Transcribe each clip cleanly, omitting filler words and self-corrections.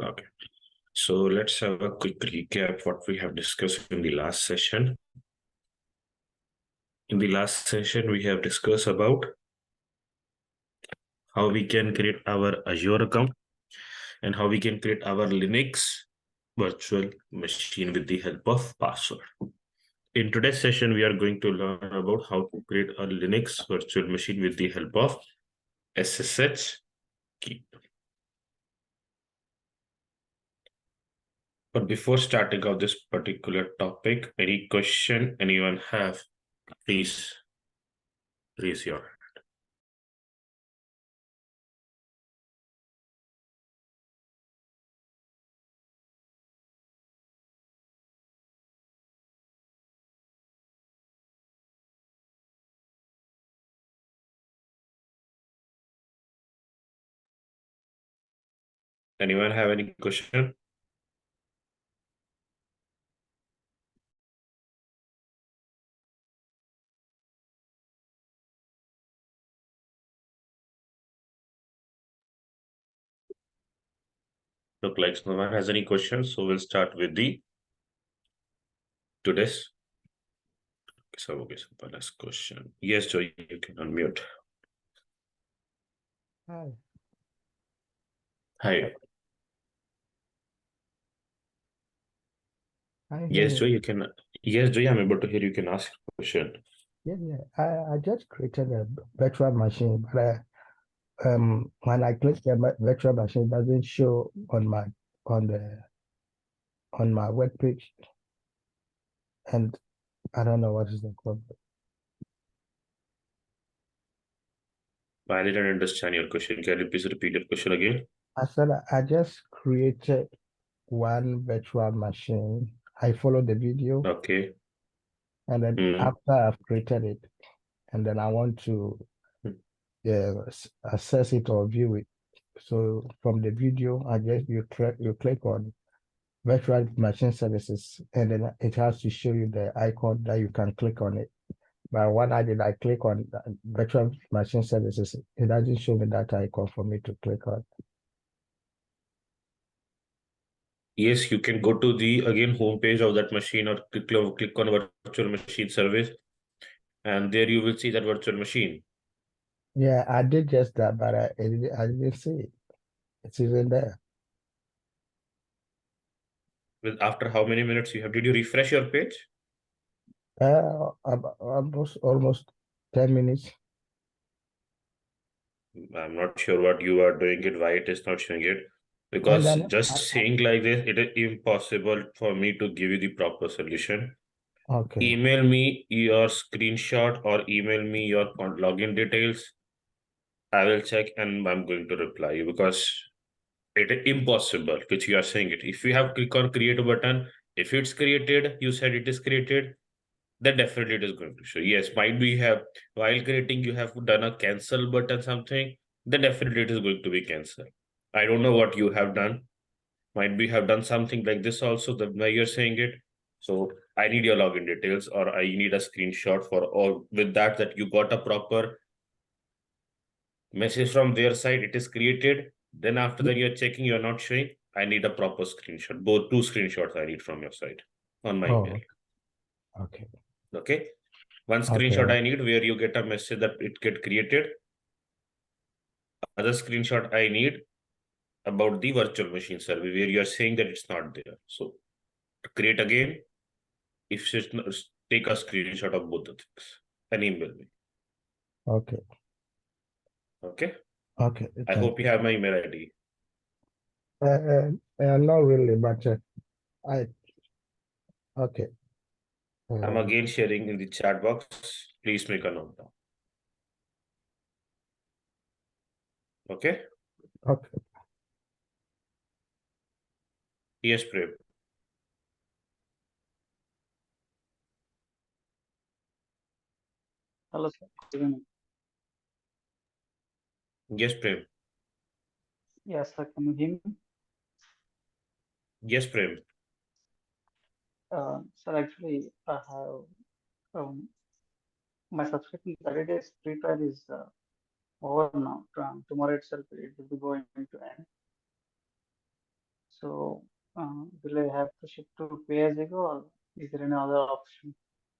Okay. So let's have a quick recap what we have discussed in the last session. In the last session, we have discussed about how we can create our Azure account and how we can create our Linux virtual machine with the help of password. In today's session, we are going to learn about how to create a Linux virtual machine with the help of SSH Key. But before starting out this particular topic, any question anyone have, please raise your hand. Anyone have any question? Look like no one has any questions, so we'll start with the today's. So okay, so last question. Yes, Joy, you can unmute. Hi. Hi. Yes, Joy, you can. Yes, Joy, I'm able to hear you. You can ask a question. Yeah. I just created a virtual machine, but when I click the virtual machine, it doesn't show on my web page, and I don't know what is the problem. I didn't understand your question. Can you please repeat your question again? I said I just created one virtual machine. I followed the video, Okay. and then after I've created it, and then I want to access it or view it. So from the video, you click on virtual machine services, and then it has to show you the icon that you can click on it. But when I click on virtual machine services, it doesn't show me that icon for me to click on. Yes, you can go to the again homepage of that machine or click on virtual machine service, and there you will see that virtual machine. Yeah, I did just that, but I didn't see it. It's even there. With after how many minutes you have? Did you refresh your page? Almost 10 minutes. I'm not sure what you are doing it, why it is not showing it. Because just saying like this, it is impossible for me to give you the proper solution. Okay. Email me your screenshot or email me your login details. I will check and I'm going to reply you because it is impossible, which you are saying it. If you have click on create a button, if it's created, you said it is created, then definitely it is going to show. Yes, might be have while creating, you have done a cancel button something, then definitely it is going to be cancelled. I don't know what you have done. Might be have done something like this also, the way you're saying it. So I need your login details or I need a screenshot for or with that you got a proper message from their side, it is created. Then after that you're checking, you're not showing. I need a proper screenshot. Both two screenshots I need from your side on my email. Okay. Okay. One screenshot I need where you get a message that it get created. Other screenshot I need about the virtual machine survey where you are saying that it's not there. So to create again, if it's not, take a screenshot of both the things and email me. Okay. Okay. Okay. I hope you have my email ID. Not really, but okay. I'm again sharing in the chat box. Please make a note down. Okay. Okay. Yes, Prem. Hello, sir. Yes, Prem. Yes, sir. Can you hear me? Yes, Prem. Sir, actually, I have my subscription 30 days free trial is over now. Tomorrow itself, it will be going to end. So, will I have to shift to pay-as-you-go, or is there any other option?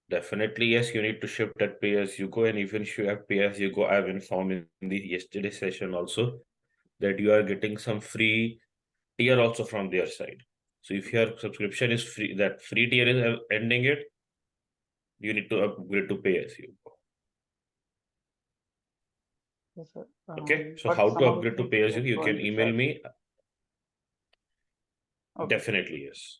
Definitely, yes, you need to shift that pay-as-you-go, and even if you have pay-as-you-go, I've informed in the yesterday session also that you are getting some free tier also from their side. So if your subscription is free, that free tier is ending it, you need to upgrade to pay-as-you-go. Yes, sir. Okay, so But how to some of the upgrade to things pay-as-you-go? are You can going to email charge. me. Okay. Definitely, yes.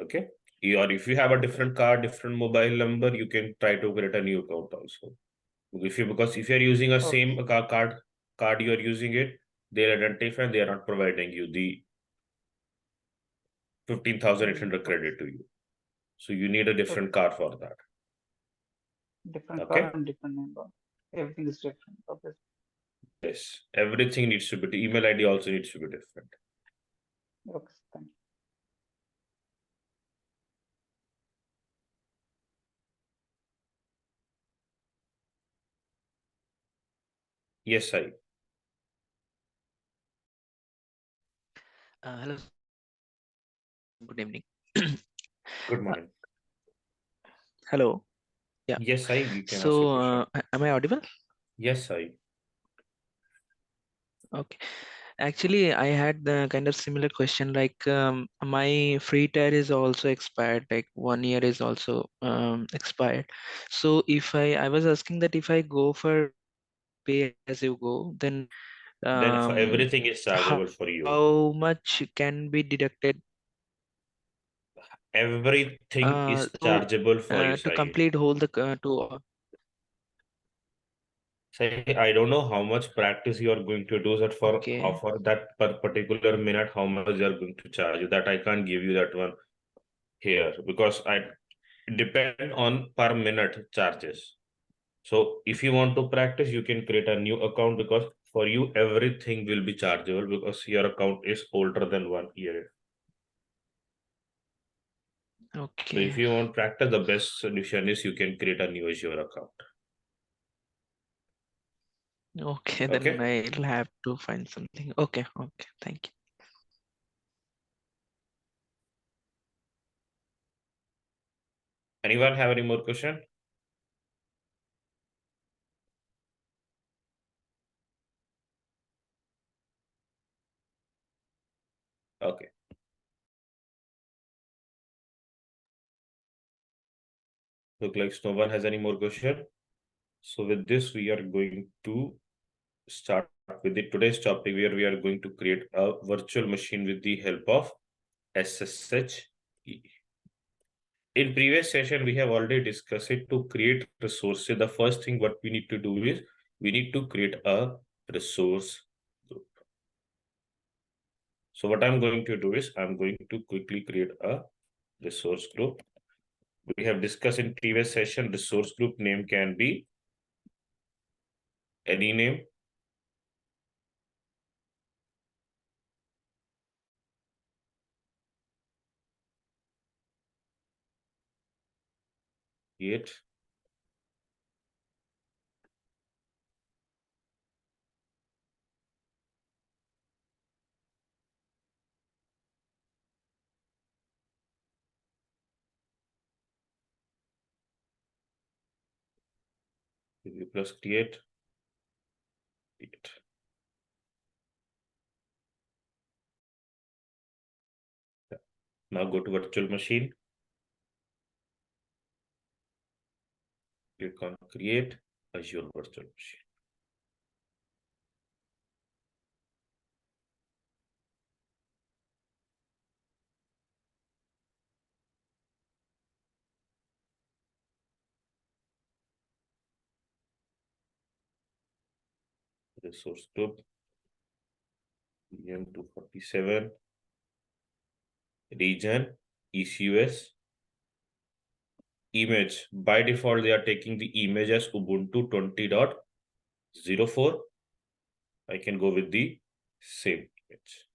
Okay. Or if you have a Okay. different card, different mobile number, you can try to create a new account also. Because if you're using a Okay. same card you're using it, they'll identify and they are not providing you the 15,800 Okay. credit to you. So you need a different Okay. card for that. Different card Okay. and different number. Everything is different. Okay. Yes. Everything needs to be, email ID also needs to be different. Okay. Thank you. Yes, I. Hello, good evening. Good Uh, morning. Hello. Yeah. Yes, I. You can ask your So, question. am I audible? Yes, I. Okay. Actually, I had the kind of similar question. Like, my free tier is also expired. Like 1 year is also expired. So, if I was asking that if I go for pay as you go, then Then for um, everything is how, chargeable for you. how much can be deducted? Everything is So, chargeable for you, to Sai. complete whole the to Say, I don't know how much practice you are going to do that okay. for that per particular minute, how much they are going to charge you. That I can't give you that one here because I depend on per minute charges. So if you want to practice, you can create a new account because for you everything will be chargeable because your account is older than 1 year. So if Okay. you want practice, the best solution is you can create a new Azure account. Okay, then Okay. I'll have to find something. Okay, okay, thank you. Anyone have any more question? Okay. Look like no one has any more question. So with this, we are going to start with the today's topic where we are going to create a virtual machine with the help of SSH Key. In previous session, we have already discussed it to create resources. The first thing what we need to do is we need to create a resource group. So what I'm going to do is I'm going to quickly create a resource group. We have discussed in previous session, resource group name can be any name. Create. Plus create. Create. Now go to virtual machine. Click on create Azure virtual machine. Resource group EM247 region ECUS image. By default, they are taking the image as Ubuntu 20.04. I can go with the same image.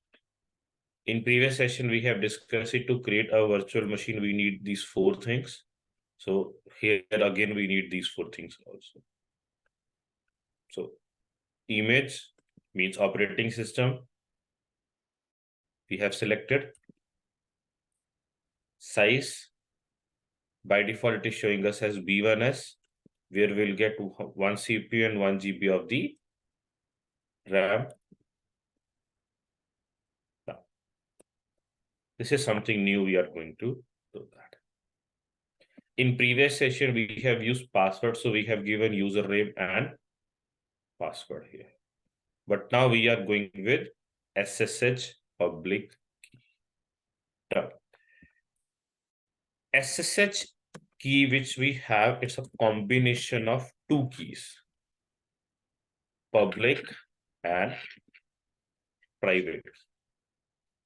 In previous session, we have discussed it to create a virtual machine. We need these four things. So here again, we need these four things also. So image means operating system. we have selected. Size, by default, it is showing us as B1S, where we'll get 1 CPU and 1 GB of the RAM. Now, this is something new we are going to do that. In previous session, we have used password, so we have given username and password here. But now we are going with SSH public key. Done. SSH key which we have, it's a combination of two keys, public and private.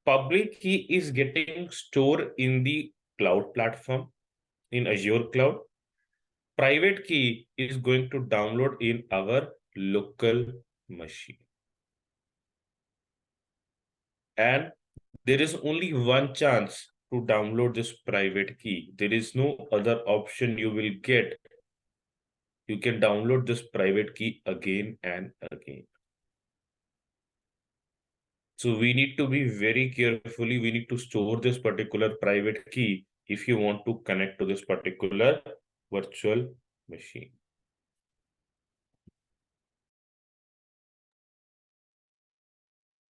Public key is getting stored in the cloud platform, in Azure cloud. Private key is going to download in our local machine. And there is only one chance to download this private key. There is no other option you will get. You can download this private key again and again. So we need to be very carefully, we need to store this particular private key if you want to connect to this particular virtual machine.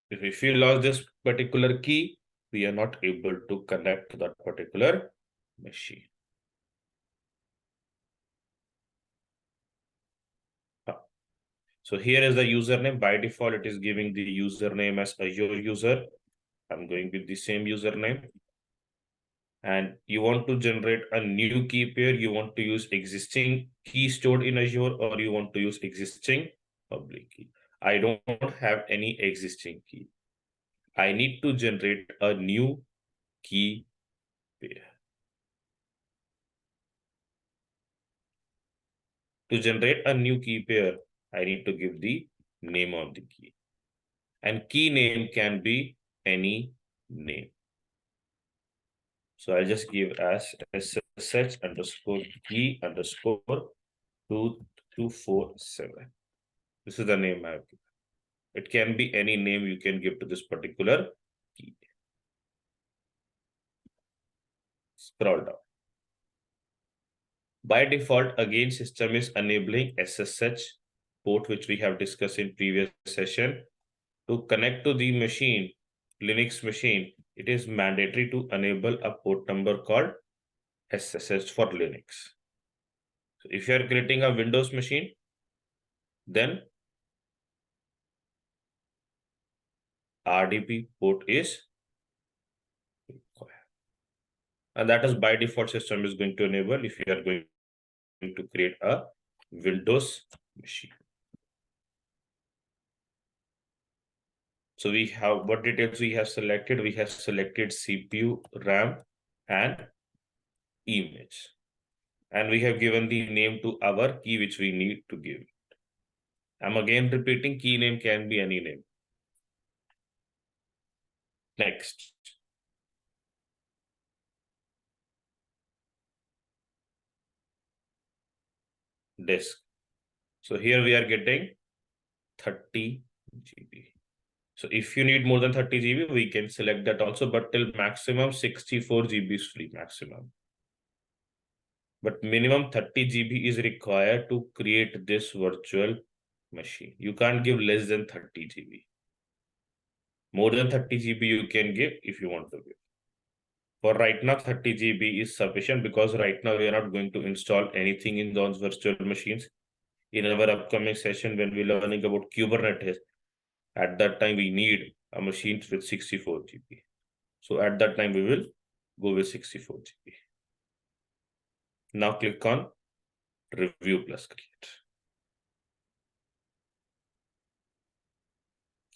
If you lost this particular key, we are not able to connect to that particular machine. So here is the username. By default, it is giving the username as Azure user. I'm going with the same username. And you want to generate a new key pair. You want to use existing key stored in Azure, or you want to use existing public key. I don't have any existing key. I need to generate a new key pair. To generate a new key pair, I need to give the name of the key. And key name can be any name. So I'll just give as SSH underscore key underscore 2247. This is the name I have given. It can be any name you can give to this particular key. Scroll down. By default, again, system is enabling SSH port, which we have discussed in previous session. To connect to the machine, Linux machine, it is mandatory to enable a port number called SSH for Linux. So if you are creating a Windows machine, then RDP port is required. And that is by default system is going to enable if you are going to create a Windows machine. So we have what details we have selected. We have selected CPU, RAM, and image. And we have given the name to our key which we need to give. I'm again repeating, key name can be any name. Next. Disk. So here we are getting 30 GB. So if you need more than 30 GB, we can select that also, but till maximum 64 GB is free maximum. But minimum 30 GB is required to create this virtual machine. You can't give less than 30 GB. More than 30 GB you can give if you want to give. For right now, 30 GB is sufficient because right now we are not going to install anything in those virtual machines. In our upcoming session, when we're learning about Kubernetes, at that time we need a machine with 64 GB. So at that time we will go with 64 GB. Now click on Review plus Create.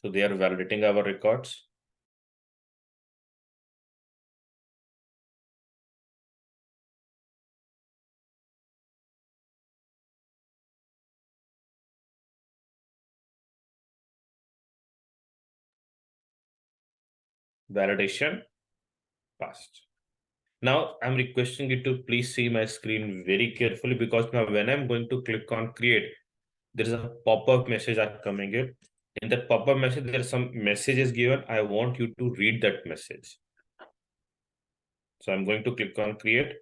So they are validating our records. Validation passed. Now I'm requesting you to please see my screen very carefully, because now when I'm going to click on create, there is a pop-up message coming in. In that pop-up message, there are some messages given. I want you to read that message. So I'm going to click on create.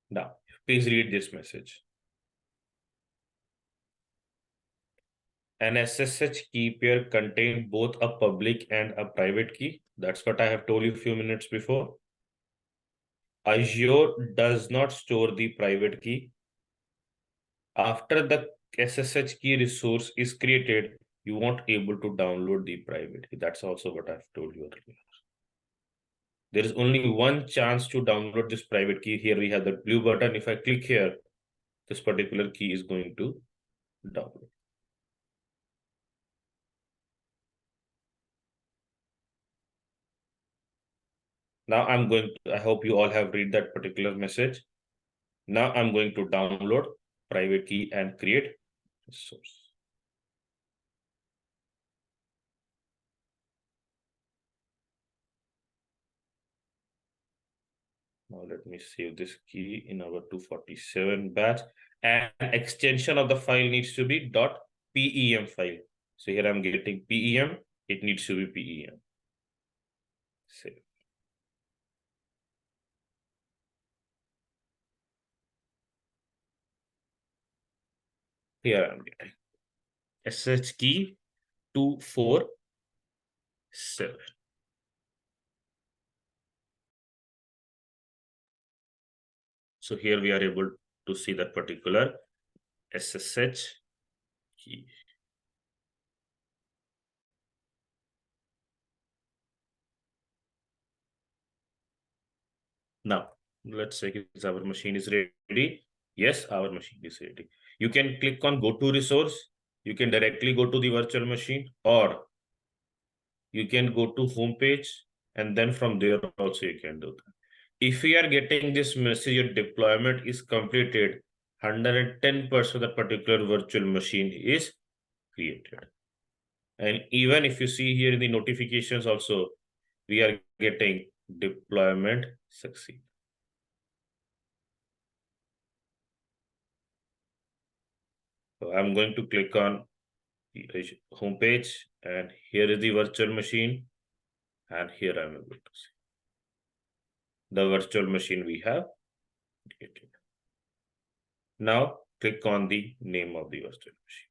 Now, please read this message. An SSH key pair contains both a public and a private key. That's what I have told you a few minutes before. Azure does not store the private key. After the SSH key resource is created, you won't able to download the private key. That's also what I've told you earlier. There is only one chance to download this private key. Here we have the blue button. If I click here, this particular key is going to download. Now I'm going to, I hope you all have read that particular message. Now I'm going to download private key and create source. Now let me save this key in our 247 batch, and extension of the file needs to be .pem file. So here I'm getting PEM, it needs to be PEM. Save. Here I'm getting SSH key 247. So here we are able to see that particular SSH key. Now, let's say our machine is ready. Yes, our machine is ready. You can click on go to resource. You can directly go to the virtual machine, or you can go to home page, and then from there also you can do that. If we are getting this message, your deployment is completed, 110% of that particular virtual machine is created. And even if you see here in the notifications also, we are getting deployment succeed. So I'm going to click on the home page, and here is the virtual machine, and here I'm able to see the virtual machine we have created. Now click on the name of the virtual machine.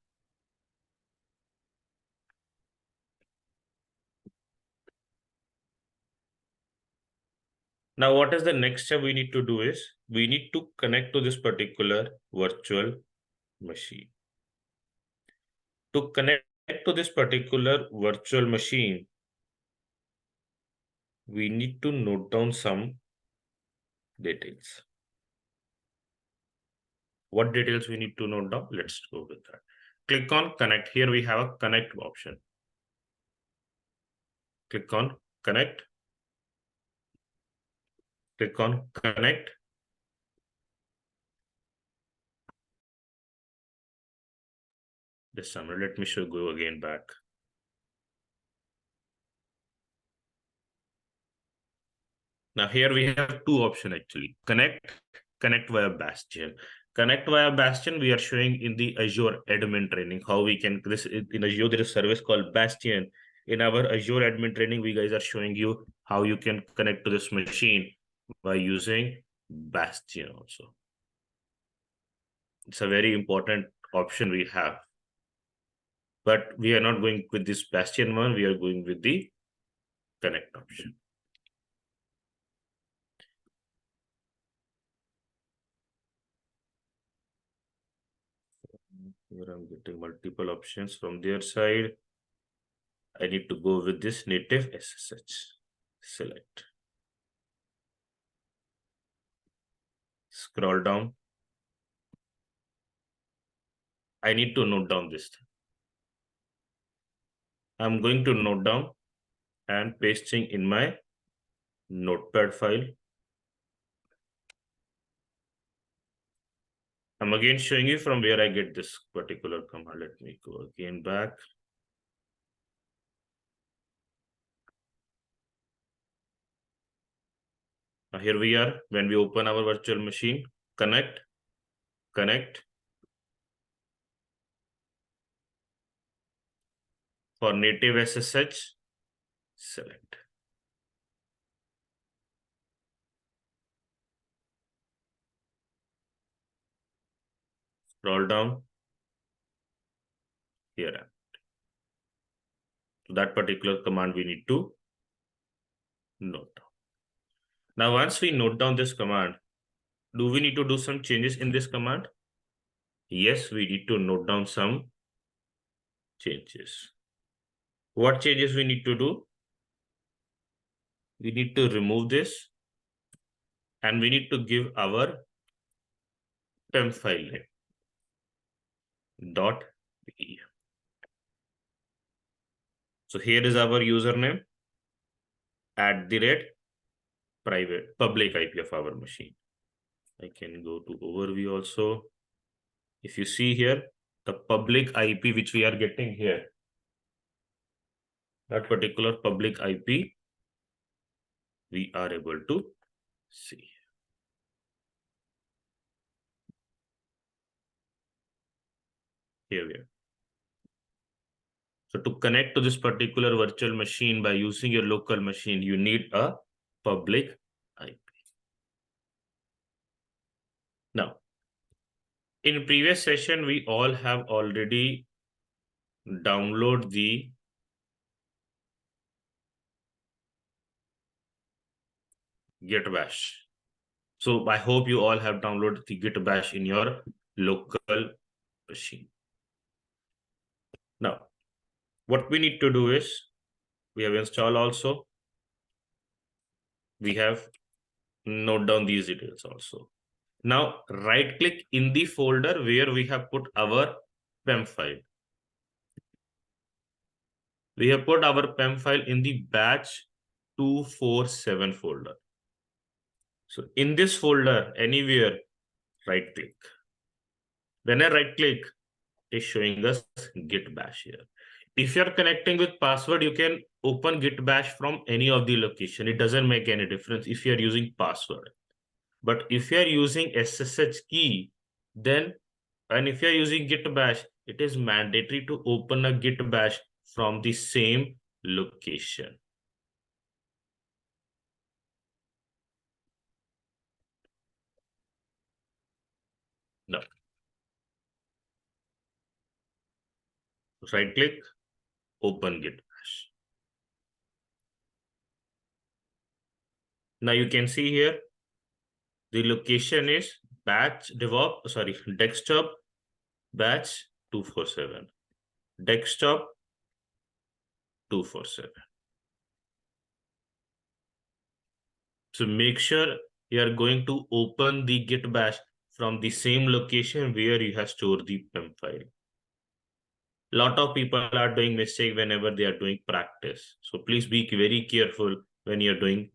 Now, what is the next step we need to do is we need to connect to this particular virtual machine. To connect to this particular virtual machine, we need to note down some details. What details we need to note down? Let's go with that. Click on connect. Here we have a connect option. Click on connect. Click on connect. Just a minute, let me go again back. Now here we have two options actually. Connect via Bastion. Connect via Bastion, we are showing in the Azure admin training how we can, this in Azure there is a service called Bastion. In our Azure admin training, we guys are showing you how you can connect to this machine by using Bastion also. It's a very important option we have. But we are not going with this Bastion one, we are going with the connect option. Here I'm getting multiple options from their side. I need to go with this native SSH. Select. Scroll down. I need to note down this thing. I'm going to note down and pasting in my notepad file. I'm again showing you from where I get this particular command. Let me go again back. Now here we are. When we open our virtual machine, connect. For native SSH, select. Scroll down. Here. So that particular command we need to note down. Now, once we note down this command, do we need to do some changes in this command? Yes, we need to note down some changes. What changes we need to do? We need to remove this and we need to give our PEM file name .p. So here is our username @ private public IP of our machine. I can go to overview also. If you see here, the public IP which we are getting here, that particular public IP, we are able to see. Here we are. So to connect to this particular virtual machine by using your local machine, you need a public IP. Now, in previous session, we all have already downloaded the Git Bash. So I hope you all have downloaded the Git Bash in your local machine. Now, what we need to do is, we have installed also. We have note down these details also. Now, right click in the folder where we have put our PEM file. We have put our PEM file in the batch 247 folder. So in this folder, anywhere, right click. When I right click, it's showing us Git Bash here. If you're connecting with password, you can open Git Bash from any of the location. It doesn't make any difference if you're using password. But if you're using SSH key, then, and if you're using Git Bash, it is mandatory to open a Git Bash from the same location. No. Right click, open Git Bash. Now you can see here, the location is desktop batch 247. Desktop 247. So make sure you are going to open the Git Bash from the same location where you have stored the PEM file. Lot of people are doing mistake whenever they are doing practice. So please be very careful when you're doing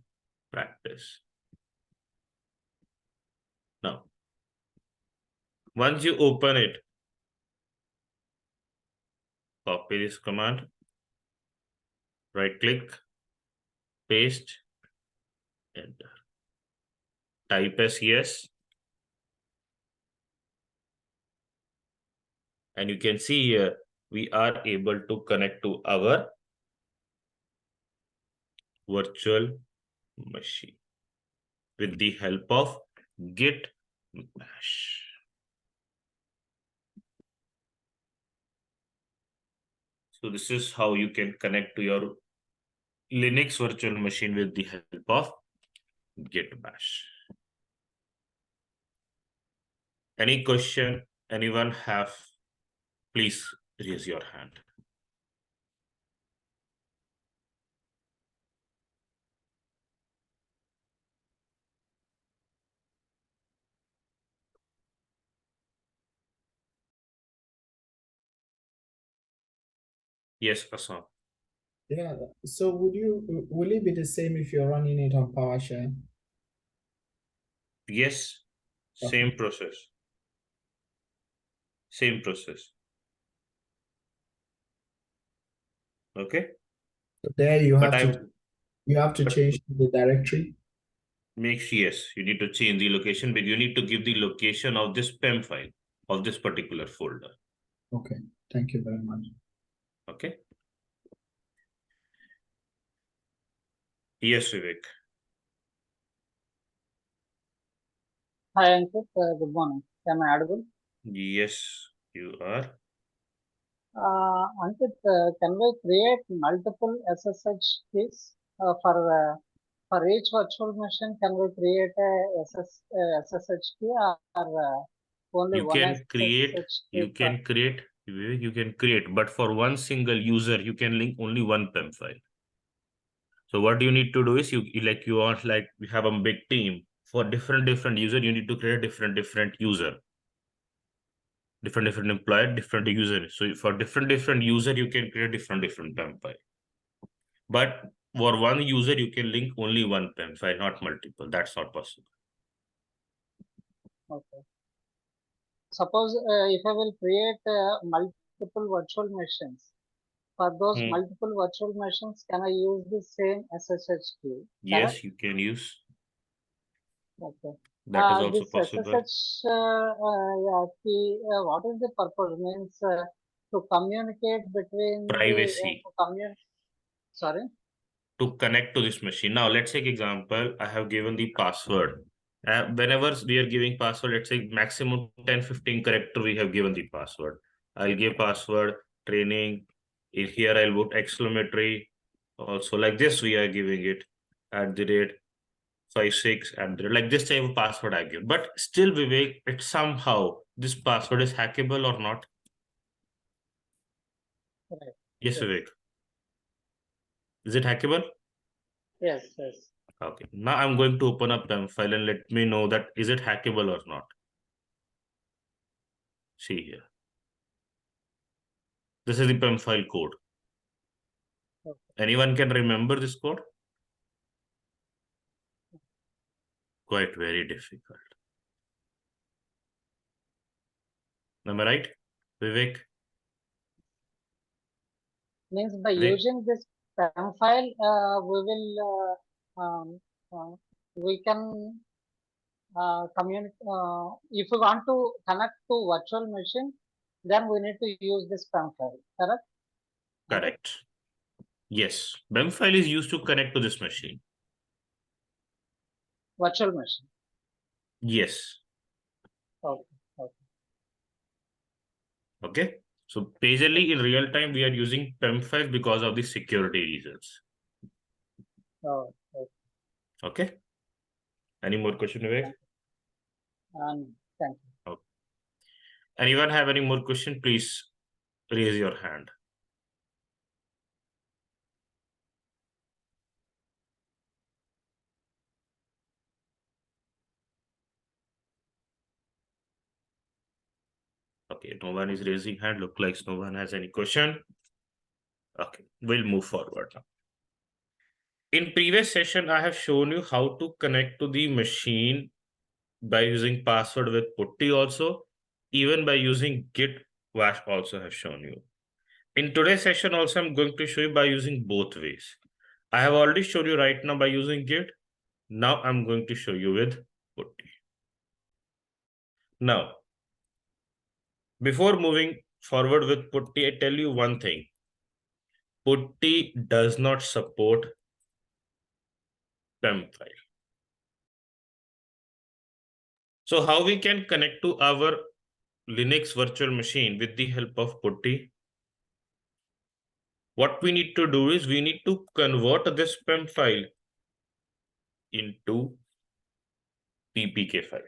practice. Now, once you open it, copy this command, right click, paste, enter. Type as yes. And you can see here, we are able to connect to our virtual machine with the help of Git Bash. So this is how you can connect to your Linux virtual machine with the help of Git Bash. Any question anyone have? Please raise your hand. Yes, Assam. Yeah, so will it be the same if you're running it on PowerShell? Yes, same process. Same process. Okay. There you But have to change the directory. yes, you need to change the location, but you need to give the location of this PEM file of this particular folder. Okay, thank you very much. Okay. Yes, Vivek. Hi, Ankit. Good morning. Am I audible? Yes, you are. Ankit, can we create multiple SSH keys for each virtual machine? Can we create a SSH key or only You one can create, SSH key you can create, Vivek, you can create, but for one single user, you can link only one PEM file. So what you need to do is you want like we have a big team for different user. You need to create different user, different employer, different user. So for different user, you can create different PEM file. But for one user, you can link only one PEM file, not multiple. That's not possible. Okay. Suppose if I will create multiple virtual machines, for those multiple virtual machines, can I use the same SSH key? Yes, you can use. Okay. That is also This possible. SSH key, what is the purpose? Means to communicate between Privacy. Sorry. To connect to this machine. Now, let's take example. I have given the password. Whenever we are giving password, let's say maximum 10-15 character we have given the password. I'll give password training. In here, I'll put exclamatory. Also, like this, we are giving it @56 and like this type of password I give. But still, Vivek, it somehow this password is hackable or not? Right. Yes, Vivek. Is it hackable? Yes. Okay. Now I'm going to open up PEM file and let me know that is it hackable or not. See here. This is the PEM file code. Okay. Anyone can remember this code? Quite very difficult. Am I right, Vivek? Means by using this PEM file, we can communicate. If we want to connect to virtual machine, then we need to use this PEM file. Correct? Correct. Yes. PEM file is used to connect to this machine. Virtual machine. Yes. Okay. Okay. So basically in real time, we are using PEM file because of the security reasons. Okay. Okay. Any more question, Vivek? Thank you. Okay. Anyone have any more question? Please raise your hand. Okay, no one is raising hand. Look like no one has any question. Okay, we'll move forward now. In previous session, I have shown you how to connect to the machine by using password with PUTY also, even by using Git Bash also have shown you. In today's session also, I'm going to show you by using both ways. I have already shown you right now by using Git. Now I'm going to show you with PUTY. Now, before moving forward with PUTY, I tell you one thing. PUTY does not support PEM file. So how we can connect to our Linux virtual machine with the help of PUTY? What we need to do is we need to convert this PEM file into PPK file.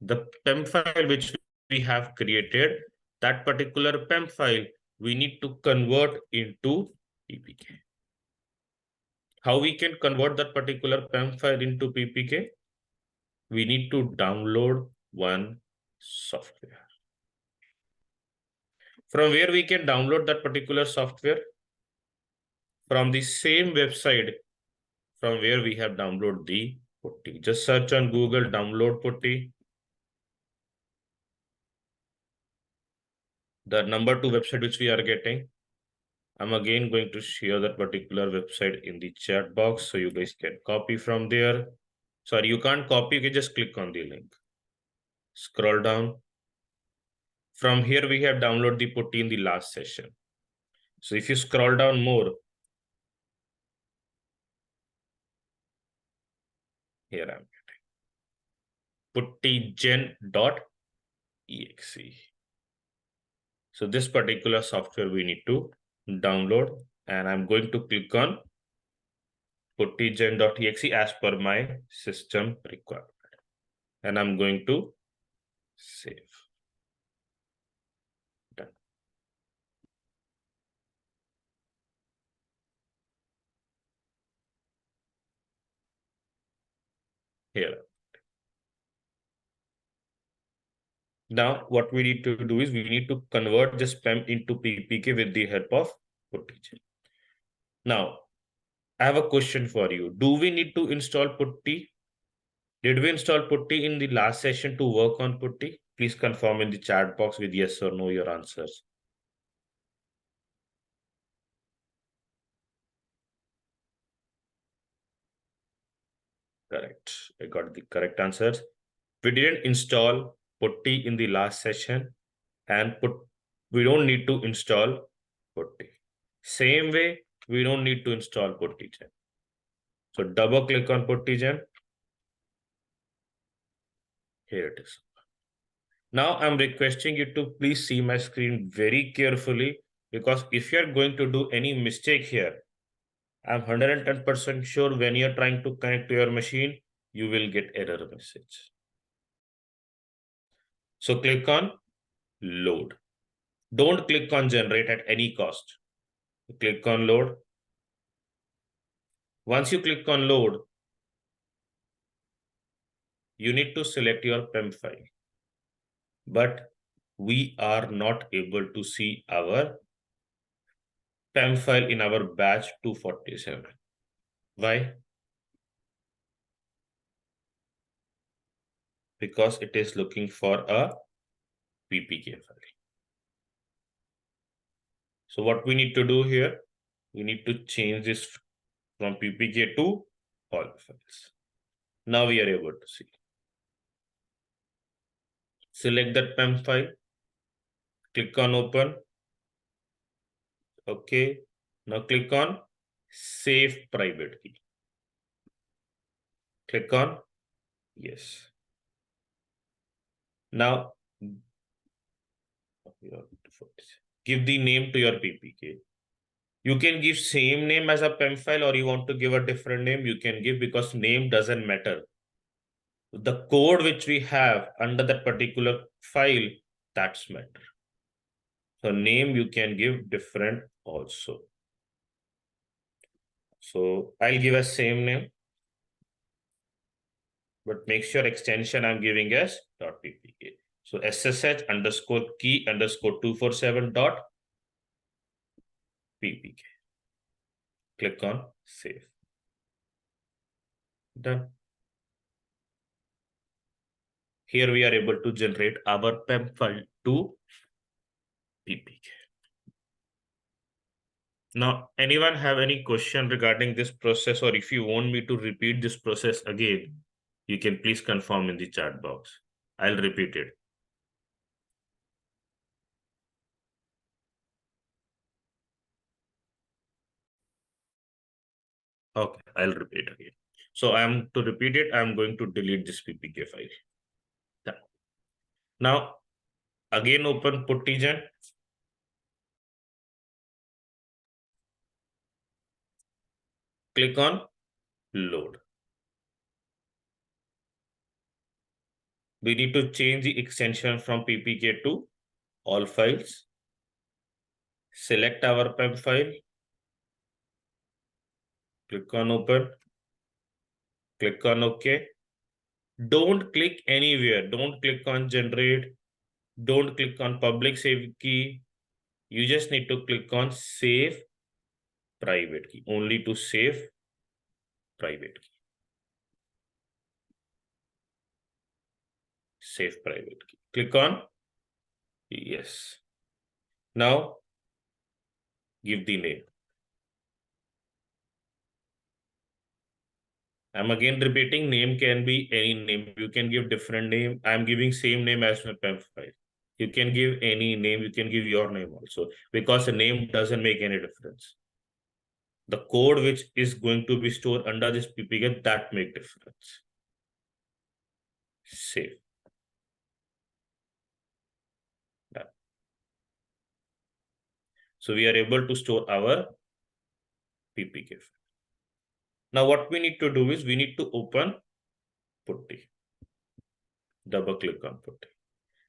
The PEM file which we have created, that particular PEM file, we need to convert into PPK. How we can convert that particular PEM file into PPK? We need to download one software. From where we can download that particular software? From the same website from where we have downloaded the PUTY. Just search on Google, download PUTY. The number 2 website which we are getting. I'm again going to share that particular website in the chat box so you guys can copy from there. Sorry, you can't copy, you can just click on the link. Scroll down. From here, we have downloaded the PUTY in the last session. So if you scroll down more, here I'm getting puttygen.exe. So this particular software we need to download, and I'm going to click on puttygen.exe as per my system requirement. And I'm going to save. Done. Here. Now, what we need to do is we need to convert this PEM into PPK with the help of puttygen. Now, I have a question for you. Do we need to install PUTY? Did we install PUTY in the last session to work on PUTY? Please confirm in the chat box with yes or no your answers. Correct. I got the correct answers. We didn't install PUTY in the last session, and we don't need to install PUTY. Same way, we don't need to install puttygen. So double click on puttygen. Here it is. Now I'm requesting you to please see my screen very carefully, because if you're going to do any mistake here, I'm 110% sure when you're trying to connect to your machine, you will get error message. So click on load. Don't click on generate at any cost. Click on load. Once you click on load, you need to select your PEM file. But we are not able to see our PEM file in our batch 247. Why? Because it is looking for a PPK file. So what we need to do here, we need to change this from PPK to all files. Now we are able to see. Select that PEM file, click on open. Okay. Now click on save private key. Click on yes. Now give the name to your PPK. You can give same name as a PEM file, or you want to give a different name, you can give, because name doesn't matter. The code which we have under that particular file, that's matter. So name you can give different also. So I'll give a same name, but make sure extension I'm giving as .ppk. So SSH underscore key underscore 247 dot ppk. Click on save. Done. Here we are able to generate our PEM file to ppk. Now, anyone have any question regarding this process, or if you want me to repeat this process again, you can please confirm in the chat box. I'll repeat it. Okay, I'll repeat again. So I'm to repeat it, I'm going to delete this ppk file. Done. Now, again open puttygen. Click on load. We need to change the extension from ppk to all files. Select our PEM file. Click on open. Click on OK. Don't click anywhere. Don't click on generate. Don't click on public save key. You just need to click on save private key. Only to save private key. Save private key. Click on yes. Now give the name. I'm again repeating, name can be any name. You can give different name. I'm giving same name as my PEM file. You can give any name. You can give your name also, because the name doesn't make any difference. The code which is going to be stored under this PPK, that make difference. Save. Done. So we are able to store our PPK file. Now what we need to do is we need to open PUTY. Double click on PUTY.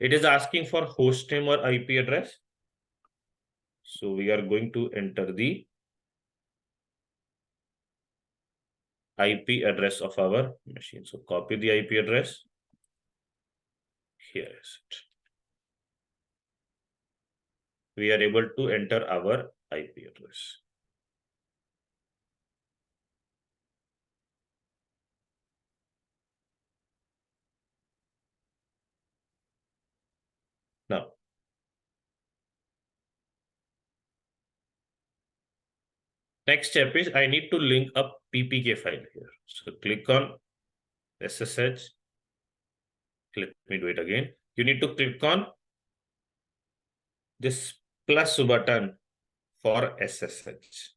It is asking for host name or IP address. So we are going to enter the IP address of our machine. So copy the IP address. Here is it. We are able to enter our IP address. Now, next step is I need to link up PPK file here. So click on SSH. Let me do it again. You need to click on this plus button for SSH.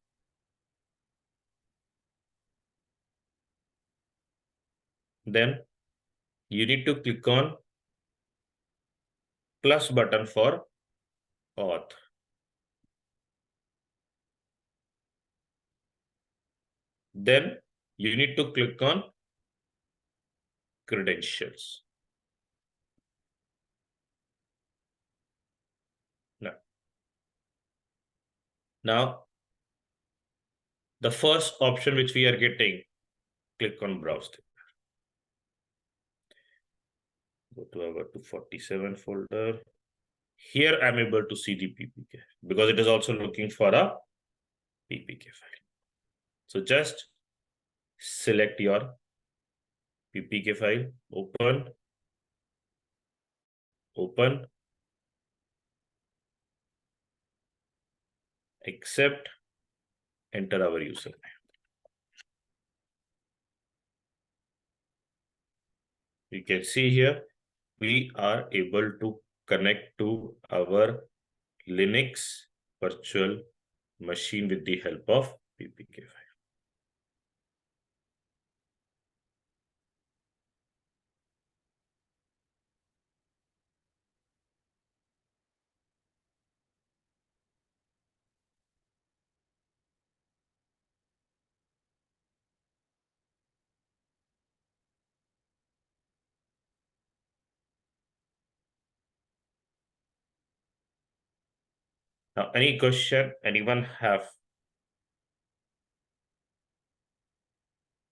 Then you need to click on plus button for auth. Then you need to click on credentials. Now, the first option which we are getting, click on browse. Go to our 247 folder. Here I'm able to see the PPK because it is also looking for a PPK file. So just select your PPK file, open, accept, enter our username. You can see here, we are able to connect to our Linux virtual machine with the help of PPK file. Now, any question anyone have?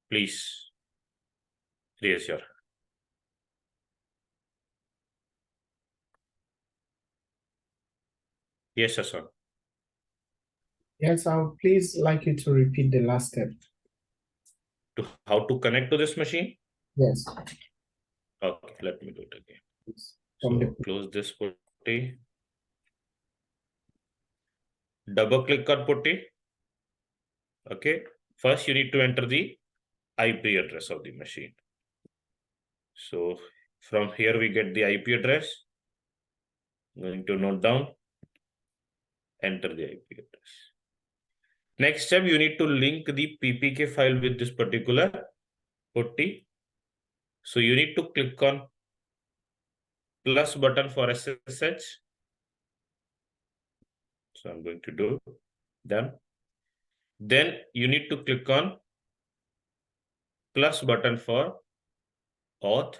Please raise your hand. Yes, Hassan. Yes, I would please like you to repeat the last step. How to connect to this machine? Yes. Okay, let me do it again. From So close this PUTY. Double click on PUTY. Okay. First, you need to enter the IP address of the machine. So from here, we get the IP address. I'm going to note down, enter the IP address. Next step, you need to link the PPK file with this particular PUTY. So you need to click on plus button for SSH. So I'm going to do done. Then you need to click on plus button for auth.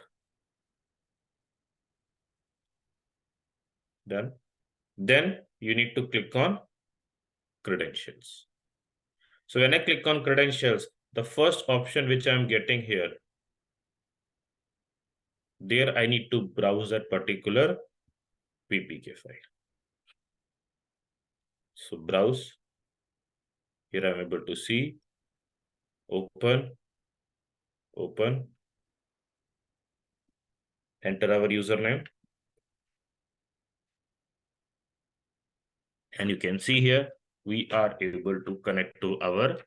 Done. Then you need to click on credentials. So when I click on credentials, the first option which I'm getting here, there I need to browse that particular PPK file. So browse. Here I'm able to see, open, enter our username. And you can see here, we are able to connect to our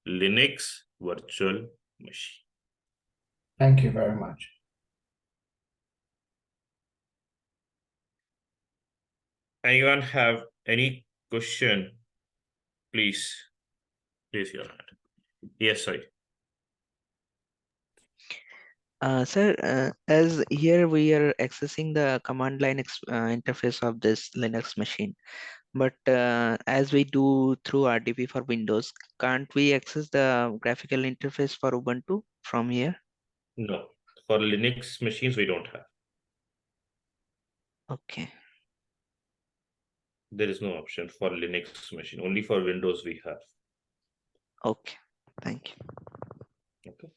Linux virtual machine. Thank you very much. Anyone have any question? Please raise your hand. Yes, sorry. Sir, as here we are accessing the command line interface of this Linux machine, but as we do through RDP for Windows, can't we access the graphical interface for Ubuntu from here? No, for Linux machines, we don't have. Okay. There is no option for Linux machine. Only for Windows we have. Okay. Thank you. Okay.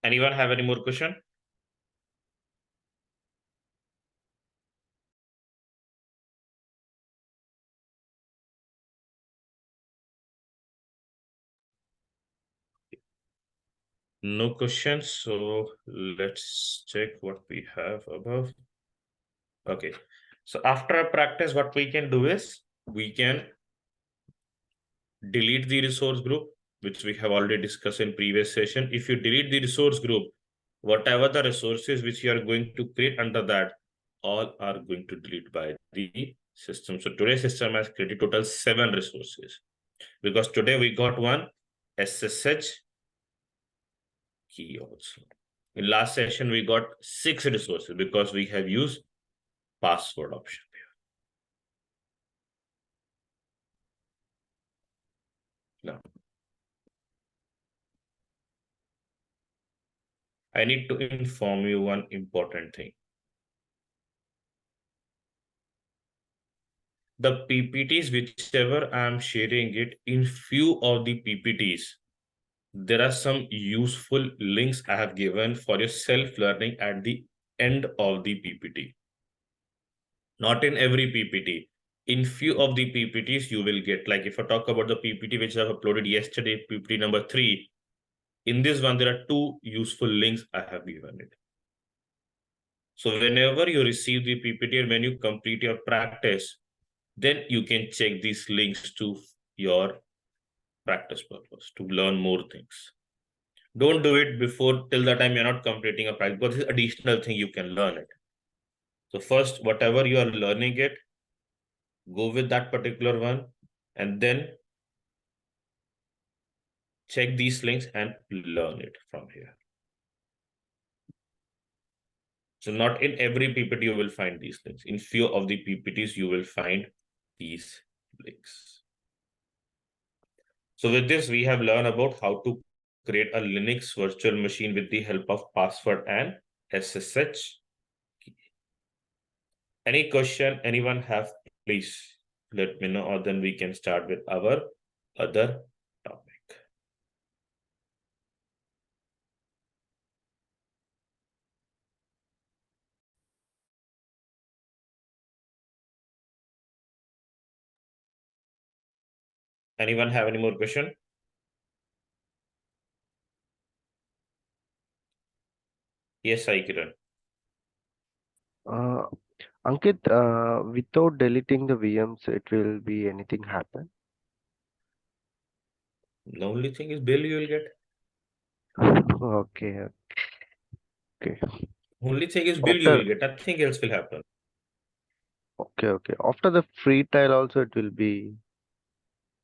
Anyone have any more question? No questions. So let's check what we have above. Okay. So after a practice, what we can do is we can delete the resource group, which we have already discussed in previous session. If you delete the resource group, whatever the resources which you are going to create under that, all are going to delete by the system. So today's system has created total 7 resources, because today we got one SSH key also. In last session, we got 6 resources because we have used password option. Now, I need to inform you one important thing. The PPTs, whichever I am sharing it, in few of the PPTs, there are some useful links I have given for your self-learning at the end of the PPT. Not in every PPT. In few of the PPTs, you will get, like if I talk about the PPT which I have uploaded yesterday, PPT number 3, in this one, there are 2 useful links I have given it. So whenever you receive the PPT and when you complete your practice, then you can check these links to your practice purpose, to learn more things. Don't do it before, till the time you're not completing a practice, because it's additional thing you can learn it. So first, whatever you are learning it, go with that particular one, and then check these links and learn it from here. So not in every PPT you will find these links. In few of the PPTs you will find these links. So with this, we have learned about how to create a Linux virtual machine with the help of password and SSH key. Any question anyone have, please let me know, or then we can start with our other topic. Anyone have any more question? Yes, I Kiran. Ankit, without deleting the VMs, it will be anything happen? The only thing is bill you will get. Okay, okay. Only thing is bill you After, will get. Nothing else will happen. okay. After the free trial also, it will be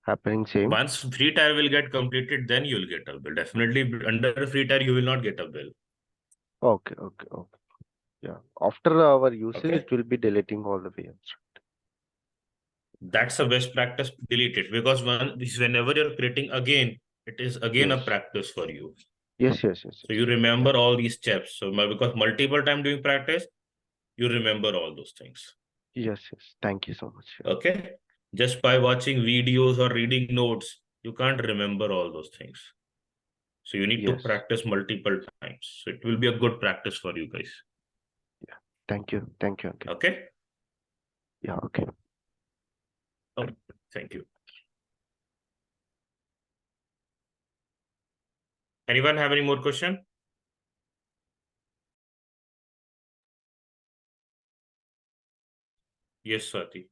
happening same. Once free tier will get completed, then you will get a bill. Definitely under free tier, you will not get a bill. Okay. Yeah. After our usage, Okay. it will be deleting all the VMs. That's a best practice, delete it, because whenever you're creating again, it is again a Yes. practice for you. Yes. So you remember all these steps. So because multiple time doing practice, you remember all those things. Yes. Thank you so much. Okay. Just by watching videos or reading notes, you can't remember all those things. So you need to Yes. practice multiple times. So it will be a good practice for you guys. Yeah. Thank you, Ankit. Okay. Yeah. Okay. Oh, thank you. Anyone have any more question? Yes, Swati.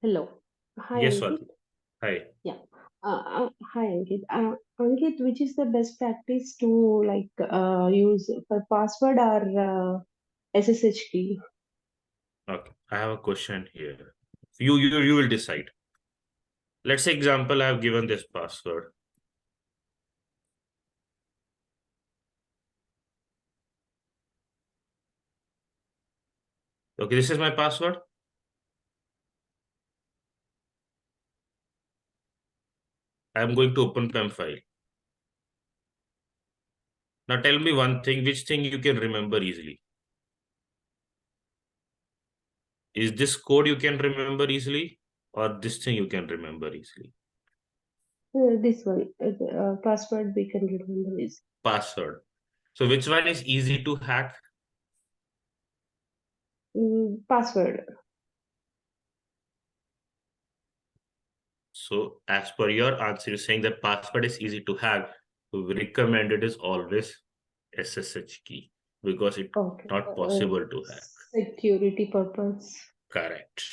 Hello. Hi, Yes, Ankit. Swati. Hi. Yeah. Hi, Ankit. Ankit, which is the best practice to use for password or SSH key? Okay. I have a question here. You will decide. Let's say example, I have given this password. Okay, this is my password. I'm going to open PEM file. Now tell me one thing, which thing you can remember easily? Is this code you can remember easily, or this thing you can remember easily? This one, password we can remember is Password. So which one is easy to hack? password. So as per your answer, you're saying that password is easy to hack. Recommended is always SSH key because it's Okay. not possible to hack. Security purpose. Correct.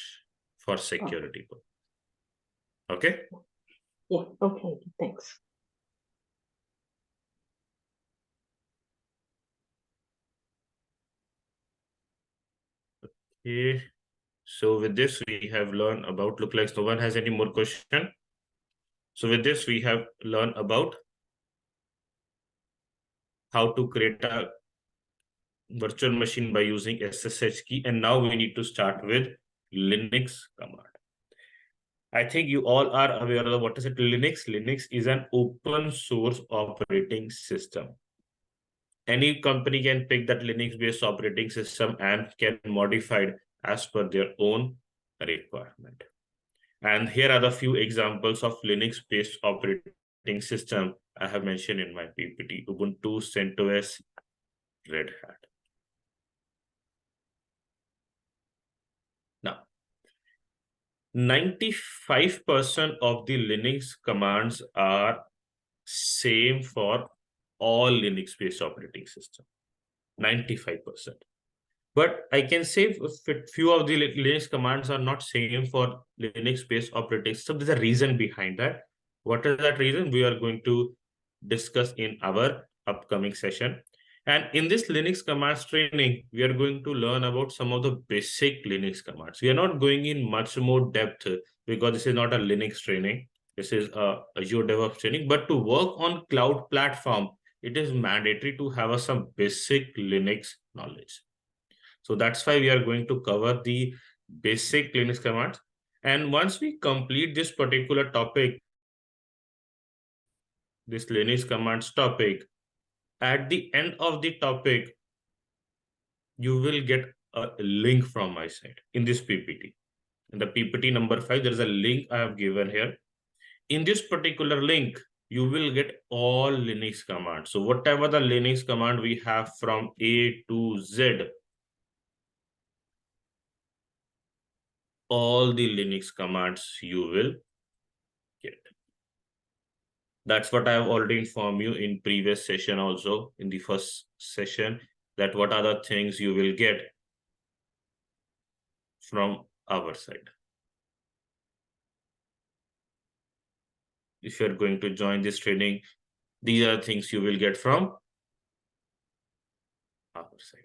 For security purpose. Okay. Yeah. Okay. Thanks. Okay. So with this, we have learned about, look like no one has any more question. So with this, we have learned about how to create a virtual machine by using SSH key. And now we need to start with Linux command. I think you all are aware of what is it, Linux. Linux is an open source operating system. Any company can pick that Linux-based operating system and can modify it as per their own requirement. And here are the few examples of Linux-based operating system I have mentioned in my PPT: Ubuntu, CentOS, Red Hat. Now, 95% of the Linux commands are same for all Linux-based operating system. 95%. But I can say few of the Linux commands are not same for Linux-based operating system. There's a reason behind that. What is that reason? We are going to discuss in our upcoming session. And in this Linux commands training, we are going to learn about some of the basic Linux commands. We are not going in much more depth because this is not a Linux training. This is a Azure Devops training. But to work on cloud platform, it is mandatory to have some basic Linux knowledge. So that's why we are going to cover the basic Linux commands. And once we complete this particular topic, this Linux commands topic, at the end of the topic, you will get a link from my side in this PPT. In the PPT number 5, there is a link I have given here. In this particular link, you will get all Linux commands. So whatever the Linux command we have from A to Z, all the Linux commands you will get. That's what I have already informed you in previous session also, in the first session, that what are the things you will get from our side. If you're going to join this training, these are things you will get from our side.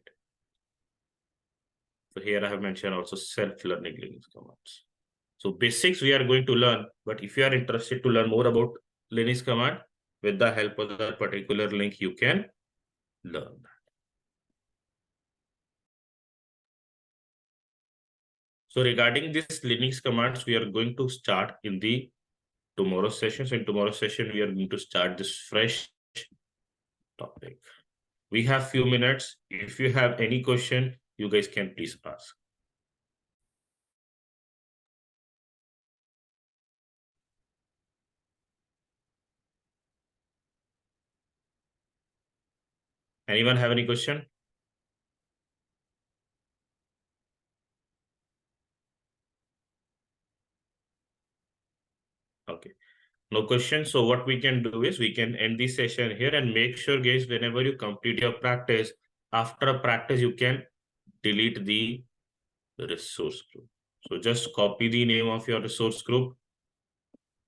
So here I have mentioned also self-learning Linux commands. So basics we are going to learn, but if you are interested to learn more about Linux command, with the help of that particular link, you can learn that. So regarding this Linux commands, we are going to start in the tomorrow's session. So in tomorrow's session, we are going to start this fresh topic. We have few minutes. If you have any question, you guys can please ask. Anyone have any question? Okay, no question. So what we can do is we can end this session here and make sure, guys, whenever you complete your practice, after a practice, you can delete the resource group. So just copy the name of your resource group,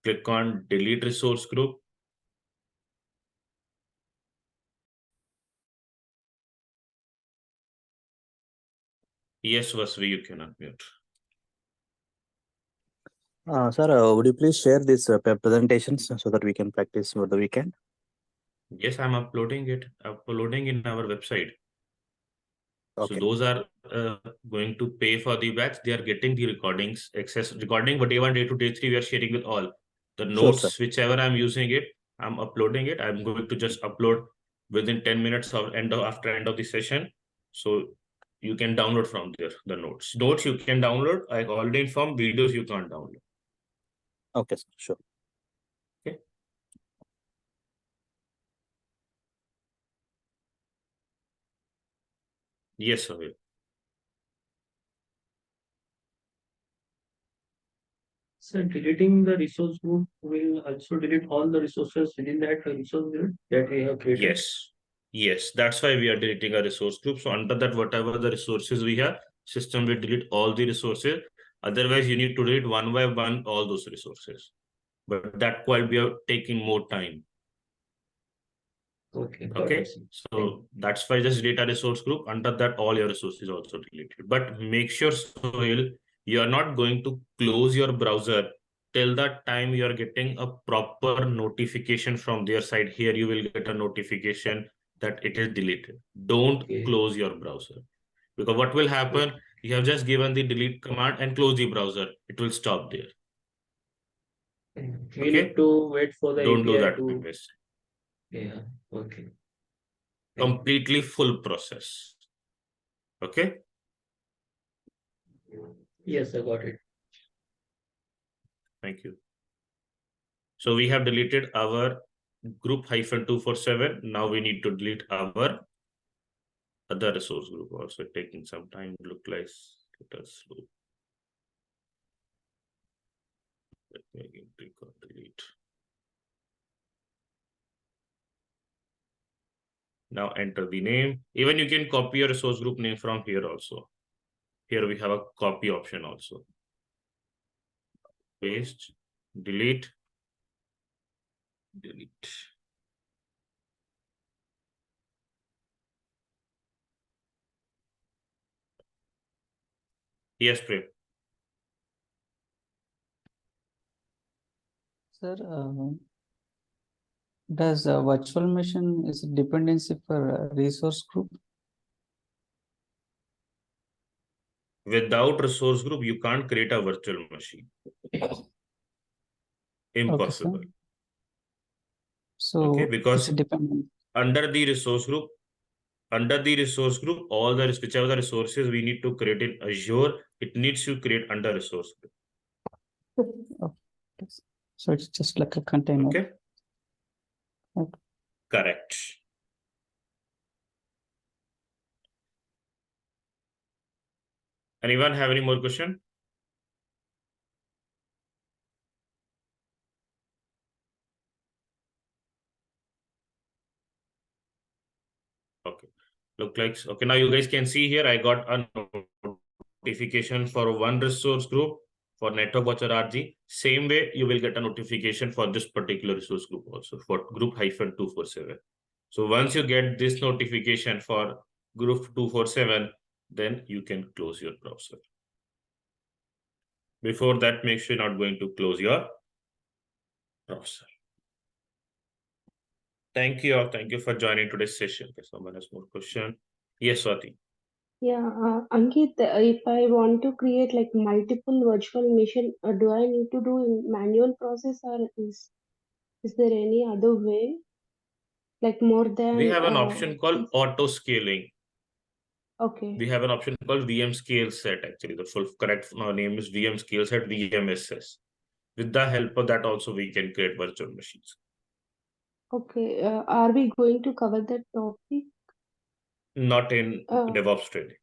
click on delete resource group. Yes, Vasvi, you can unmute. Sir, would you please share this presentations so that we can practice over the weekend? Yes, I'm uploading in our website. Okay. So those are going to pay for the batch. They are getting the recordings, access recording, but day 1, day 2, day 3, we are sharing with all. The notes, Sure, whichever I'm using it, I'm uploading it. I'm going to just upload within 10 minutes of after end of the session. So you can download from there, the notes. Notes you can download. I already informed, videos you can't download. Okay, sir, sure. Okay. Yes, sir. So deleting the resource group will also delete all the resources within that resource group that we have created. Yes, that's why we are deleting a resource group. So under that, whatever the resources we have, system will delete all the resources. Otherwise, you need to delete one by one all those resources. But that will be taking more time. Okay. So that's why just delete a resource group. Under that, all your resources also deleted. But make sure, Sohail, you are not going to close your browser till that time you are getting a proper notification from their side. Here you will get a notification that it is deleted. Don't close your browser, because what will happen, you have just given the delete command and close the browser, it will stop there. We need to wait for the Don't API do that to... mistake. Yeah, okay. Completely full process. Okay. Yes, I got it. Thank you. So we have deleted our group -247. Now we need to delete our other resource group also. Taking some time. Look like let us slow. Let me again click on delete. Now enter the name. Even you can copy your resource group name from here also. Here we have a copy option also. Paste, delete, delete. Yes, Prem. Sir, does virtual machine is dependency for resource group? Without resource group, you can't create a virtual machine. Impossible. Okay, so because it's dependent. Under the resource group, all the whichever the resources we need to create in Azure, it needs to create under resource group. Okay. So it's just like a container. Okay. Okay. Correct. Anyone have any more question? Okay. Look like okay. Now you guys can see here. I got a notification for one resource group for network watcher RG. Same way, you will get a notification for this particular resource group also for group -247. So once you get this notification for group 247, then you can close your browser. Before that, make sure you're not going to close your browser. Thank you all. Thank you for joining today's session. If someone has more question. Yes, Swati. Yeah, Ankit, if I want to create like multiple virtual machine, do I need to do in manual process, or is there any other way? Like more than We have an option called auto scaling. Okay. We have an option called VM scale set. Actually, the full correct name is VM scale set VMSS. With the help of that, also we can create virtual machines. Okay. Are we going to cover that topic? Not in DevOps training.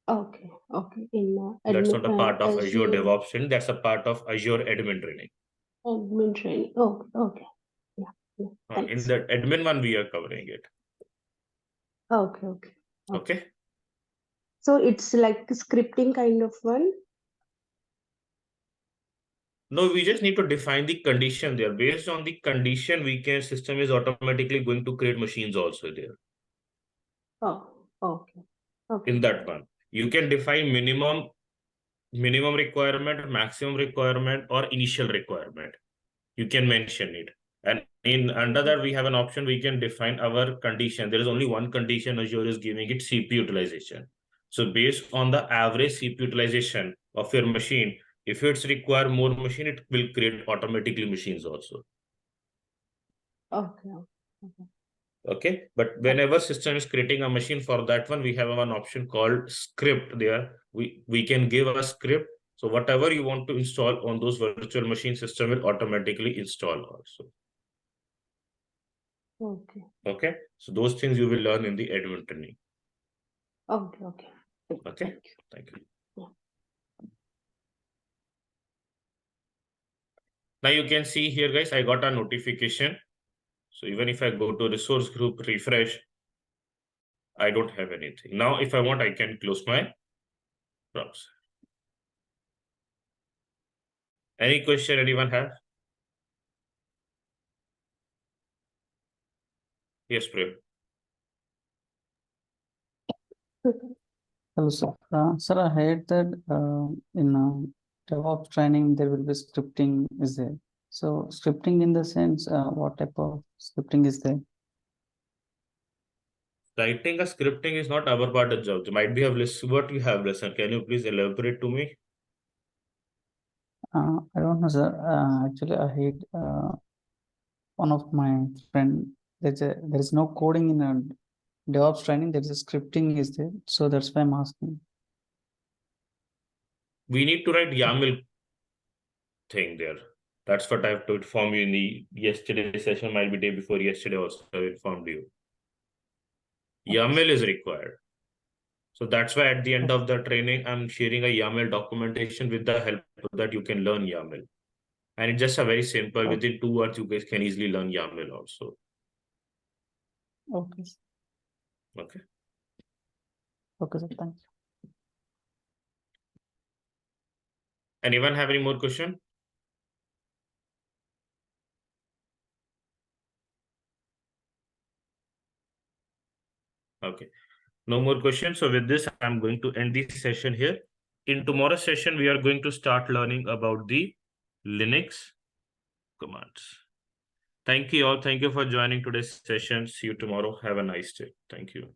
Okay. Okay. In That's not a part of Azure Azure DevOps training. That's a part of Azure admin training. admin training. Okay. Okay. Yeah. In the admin one, we are covering it. Okay. Okay. Okay. So it's like scripting kind of one. No, we just need to define the condition there. Based on the condition, system is automatically going to create machines also there. Oh, okay. Okay. In that one, you can define minimum requirement, maximum requirement, or initial requirement. You can mention it. And under that, we have an option. We can define our condition. There is only one condition Azure is giving it: CPU utilization. So based on the average CPU utilization of your machine, if it's require more machine, it will create automatically machines also. Okay. Okay. Okay, but whenever system is creating a machine, for that one, we have one option called script there. We can give a script. So whatever you want to install on those virtual machine, system will automatically install also. Okay. Okay, so those things you will learn in the admin training. Okay. Okay. Okay, thank you. Yeah. Now you can see here, guys, I got a notification. So even if I go to resource group, refresh, I don't have anything. Now, if I want, I can close my browser. Any question anyone have? Yes, Prem. Hello, sir. Sir, I heard that in DevOps training there will be scripting is there. So scripting in the sense, what type of scripting is there? Writing a scripting is not our part of job. Might be have listened what you have listened. Can you please elaborate to me? I don't know, sir. Actually, I heard one of my friend. There is no coding in a DevOps training. There is a scripting is there. So that's why I'm asking. We need to write YAML thing there. That's what I have to inform you in the yesterday session. Might be day before yesterday also I informed you. YAML is required. So that's why at the end of the training, I'm sharing a YAML documentation with the help that you can learn YAML. And it's just a very simple, within 2 hours, you guys can easily learn YAML also. Okay. Okay. Okay, sir. Thank you. Anyone have any more question? Okay. No more questions. So with this, I'm going to end this session here. In tomorrow's session, we are going to start learning about the Linux commands. Thank you all. Thank you for joining today's session. See you tomorrow. Have a nice day. Thank you.